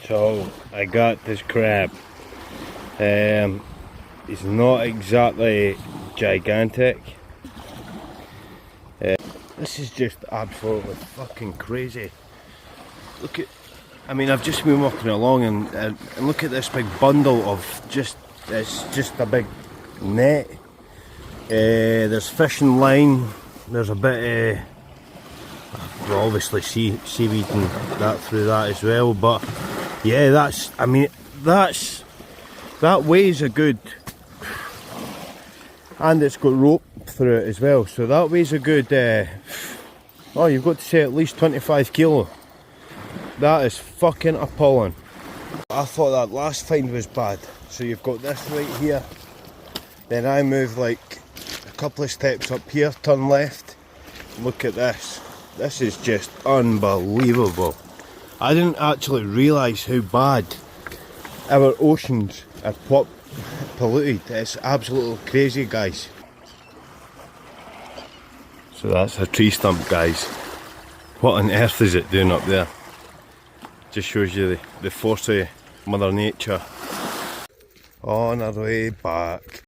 So I got this crab. It's not exactly gigantic. This is just absolutely fucking crazy. Look at, I mean, I've just been walking along and look at this big bundle of it's just a big net. There's fishing line. There's a bit well, obviously seaweed and that through that as well, but yeah, that weighs a good, and it's got rope through it as well, so that weighs a good oh, you've got to say at least 25 kilo. That is fucking appalling. I thought that last find was bad. So you've got this right here, then I move like a couple of steps up here, turn left, look at this. This is just unbelievable. I didn't actually realise how bad our oceans are polluted. It's absolutely crazy, guys. So that's a tree stump, guys. What on earth is it doing up there? Just shows you the force of Mother Nature. On our way back.